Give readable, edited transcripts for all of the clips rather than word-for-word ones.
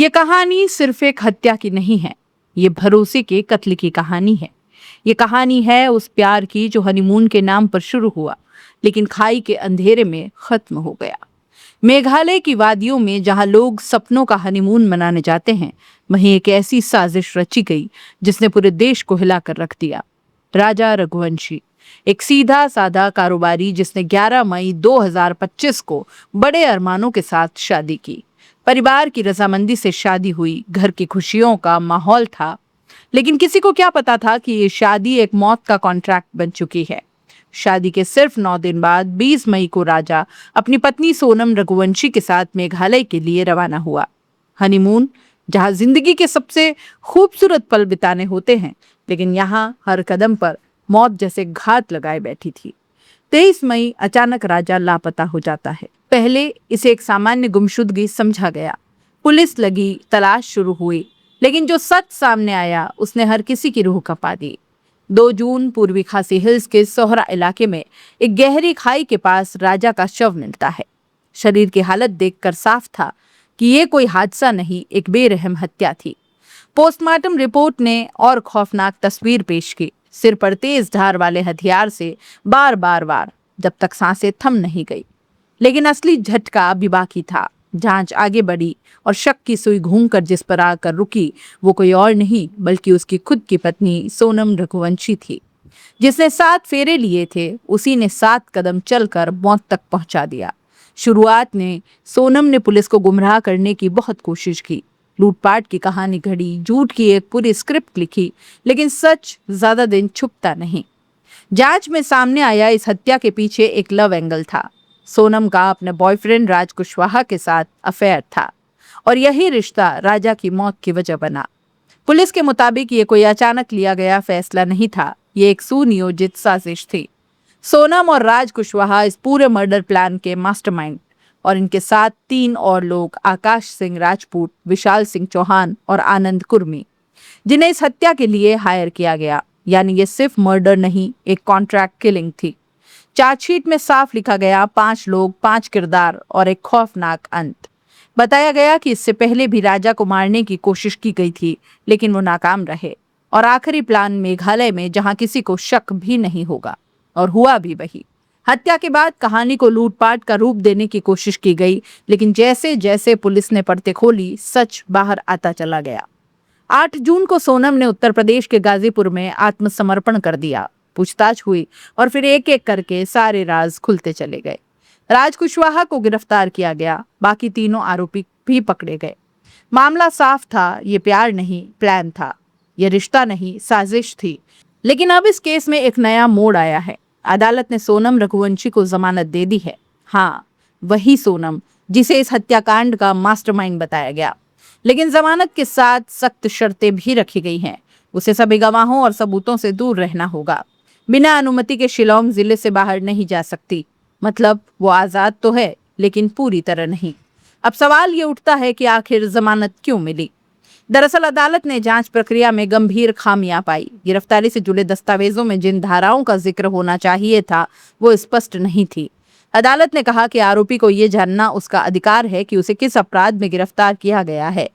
ये कहानी सिर्फ एक हत्या की नहीं है, ये भरोसे के कत्ल की कहानी है। ये कहानी है उस प्यार की जो हनीमून के नाम पर शुरू हुआ, लेकिन खाई के अंधेरे में खत्म हो गया। मेघालय की वादियों में जहां लोग सपनों का हनीमून मनाने जाते हैं, वहीं एक ऐसी साजिश रची गई जिसने पूरे देश को हिलाकर रख दिया। राजा रघुवंशी, एक सीधा साधा कारोबारी जिसने 11 मई 2025 को बड़े अरमानों के साथ शादी की। परिवार की रजामंदी से शादी हुई, घर की खुशियों का माहौल था, लेकिन किसी को क्या पता था कि ये शादी एक मौत का कॉन्ट्रैक्ट बन चुकी है। शादी के सिर्फ 9 दिन बाद 20 मई को राजा अपनी पत्नी सोनम रघुवंशी के साथ मेघालय के लिए रवाना हुआ। हनीमून, जहां जिंदगी के सबसे खूबसूरत पल बिताने होते हैं, लेकिन यहाँ हर कदम पर मौत जैसे घात लगाए बैठी थी। 23 मई अचानक राजा लापता हो जाता है। पहले इसे एक सामान्य गुमशुदगी समझा गया। पुलिस लगी, तलाश शुरू हुई, लेकिन जो सच सामने आया उसने हर किसी की रूह कंपा दी। 2 जून पूर्वी खासी हिल्स के सोहरा इलाके में एक गहरी खाई के पास राजा का शव मिलता है। शरीर की हालत देखकर साफ था कि ये कोई हादसा नहीं, एक बेरहम हत्या थी। पोस्टमार्टम रिपोर्ट ने और खौफनाक तस्वीर पेश की। सिर पर तेज धार वाले हथियार से बार बार वार, जब तक सांसें थम नहीं गई। लेकिन असली झटका अभी बाकी था। जांच आगे बढ़ी और शक की सुई घूमकर जिस पर आकर रुकी, वो कोई और नहीं बल्कि उसकी खुद की पत्नी सोनम रघुवंशी थी। जिसने 7 फेरे लिए थे, उसी ने 7 कदम चलकर मौत तक पहुंचा दिया। शुरुआत में सोनम ने पुलिस को गुमराह करने की बहुत कोशिश की, लूटपाट की कहानी घड़ी, झूठ की एक पूरी स्क्रिप्ट लिखी, लेकिन सच ज्यादा दिन छुपता नहीं। जांच में सामने आया इस हत्या के पीछे एक लव एंगल था। सोनम का अपने बॉयफ्रेंड राज कुशवाहा के साथ अफेयर था और यही रिश्ता राजा की मौत की वजह बना। पुलिस के मुताबिक ये कोई अचानक लिया गया फैसला नहीं था, ये एक सुनियोजित साजिश थी। सोनम और राज कुशवाहा इस पूरे मर्डर प्लान के मास्टरमाइंड, और इनके साथ 3 और लोग, आकाश सिंह राजपूत, विशाल सिंह चौहान और आनंद कुर्मी, जिन्हें इस हत्या के लिए हायर किया गया। यानी ये सिर्फ मर्डर नहीं, एक कॉन्ट्रैक्ट किलिंग थी। चार्जशीट में साफ लिखा गया 5 लोग, 5 किरदार और एक खौफनाक अंत। बताया गया कि इससे पहले भी राजा को मारने की कोशिश की गई थी, लेकिन वो नाकाम रहे। और आखिरी प्लान मेघालय में, जहां किसी को शक भी नहीं होगा, और हुआ भी वही। हत्या के बाद कहानी को लूटपाट का रूप देने की कोशिश की गई, लेकिन जैसे जैसे पुलिस ने परतें खोली, सच बाहर आता चला गया। 8 जून को सोनम ने उत्तर प्रदेश के गाजीपुर में आत्मसमर्पण कर दिया। पूछताछ हुई और फिर एक एक करके सारे राज खुलते चले गए। राज कुशवाहा को गिरफ्तार किया गया, बाकी तीनों आरोपी भी पकड़े गए। मामला साफ था, ये प्यार नहीं, प्लान था। ये रिश्ता नहीं, साजिश थी। लेकिन अब इस केस में एक नया मोड़ आया है। अदालत ने सोनम रघुवंशी को जमानत दे दी है। हाँ, वही सोनम जिसे इस हत्याकांड का मास्टरमाइंड बताया गया। लेकिन जमानत के साथ सख्त शर्तें भी रखी गई हैं। उसे सभी गवाहों और सबूतों से दूर रहना होगा। बिना अनुमति के शिलोंग जिले से बाहर नहीं जा सकती। मतलब वो आजाद तो है, लेकिन पूरी तरह नहीं। अब सवाल ये उठता है कि आखिर जमानत क्यों मिली? दरअसल अदालत ने जांच प्रक्रिया में गंभीर खामियां पाई। गिरफ्तारी से जुड़े दस्तावेजों में जिन धाराओं का जिक्र होना चाहिए था, वो स्पष्ट नहीं थी। अदालत ने कहा कि आरोपी को ये जानना उसका अधिकार है कि उसे किस अपराध में गिरफ्तार किया गया है,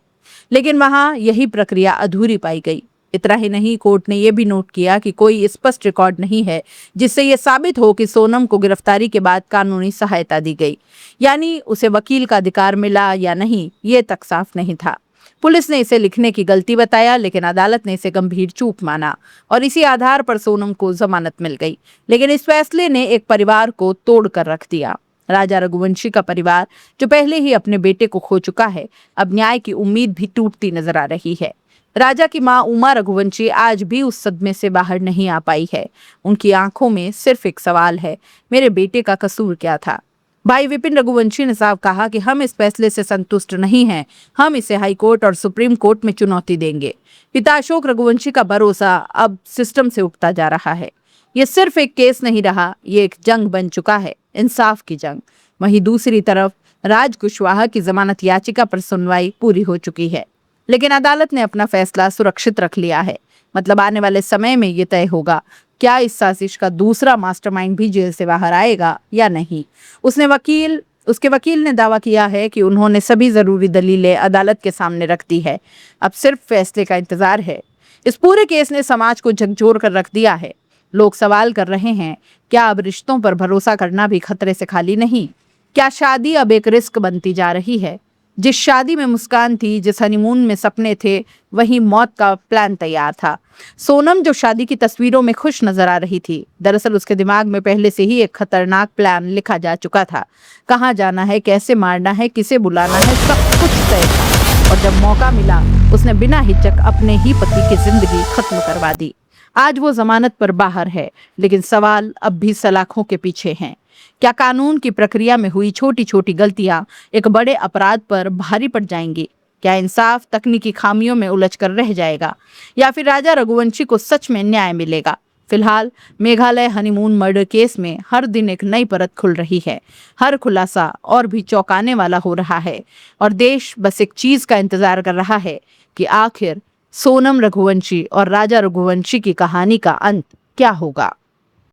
लेकिन वहां यही प्रक्रिया अधूरी पाई गई। इतना ही नहीं, कोर्ट ने यह भी नोट किया कि कोई स्पष्ट रिकॉर्ड नहीं है जिससे यह साबित हो कि सोनम को गिरफ्तारी के बाद कानूनी सहायता दी गई। यानी उसे वकील का अधिकार मिला या नहीं, ये तक साफ नहीं था। पुलिस ने इसे लिखने की गलती बताया, लेकिन अदालत ने इसे गंभीर चूक माना और इसी आधार पर सोनम को जमानत मिल गई। लेकिन इस फैसले ने एक परिवार को तोड़ कर रख दिया। राजा रघुवंशी का परिवार, जो पहले ही अपने बेटे को खो चुका है, अब न्याय की उम्मीद भी टूटती नजर आ रही है। राजा की मां उमा रघुवंशी आज भी उस सदमे से बाहर नहीं आ पाई है। उनकी आंखों में सिर्फ एक सवाल है, मेरे बेटे का कसूर क्या था? भाई विपिन रघुवंशी ने साफ कहा कि हम इस फैसले से संतुष्ट नहीं हैं, हम इसे हाई कोर्ट और सुप्रीम कोर्ट में चुनौती देंगे। पिता अशोक रघुवंशी का भरोसा अब सिस्टम से उठता जा रहा है। ये सिर्फ एक केस नहीं रहा, ये एक जंग बन चुका है, इंसाफ की जंग। वहीं दूसरी तरफ राज कुशवाहा की जमानत याचिका पर सुनवाई पूरी हो चुकी है, लेकिन अदालत ने अपना फैसला सुरक्षित रख लिया है। मतलब आने वाले समय में ये तय होगा क्या इस साजिश का दूसरा मास्टरमाइंड भी जेल से बाहर आएगा या नहीं। उसने वकील उसके वकील ने दावा किया है कि उन्होंने सभी जरूरी दलीलें अदालत के सामने रख दी है। अब सिर्फ फैसले का इंतजार है। इस पूरे केस ने समाज को झकझोर कर रख दिया है। लोग सवाल कर रहे हैं, क्या अब रिश्तों पर भरोसा करना भी खतरे से खाली नहीं? क्या शादी अब एक रिस्क बनती जा रही है? जिस शादी में मुस्कान थी, जिस हनीमून में सपने थे, वहीं मौत का प्लान तैयार था। सोनम जो शादी की तस्वीरों में खुश नजर आ रही थी, दरअसल उसके दिमाग में पहले से ही एक खतरनाक प्लान लिखा जा चुका था। कहाँ जाना है, कैसे मारना है, किसे बुलाना है, सब कुछ तय था। और जब मौका मिला, उसने बिना हिचक अपने ही पति की जिंदगी खत्म करवा दी। आज वो जमानत पर बाहर है, लेकिन सवाल अब भी सलाखों के पीछे हैं। क्या कानून की प्रक्रिया में हुई छोटी छोटी गलतियां एक बड़े अपराध पर भारी पड़ जाएंगी? क्या इंसाफ तकनीकी खामियों में उलझकर रह जाएगा, या फिर राजा रघुवंशी को सच में न्याय मिलेगा? फिलहाल मेघालय हनीमून मर्डर केस में हर दिन एक नई परत खुल रही है। हर खुलासा और भी चौंकाने वाला हो रहा है, और देश बस एक चीज का इंतजार कर रहा है कि आखिर सोनम रघुवंशी और राजा रघुवंशी की कहानी का अंत क्या होगा।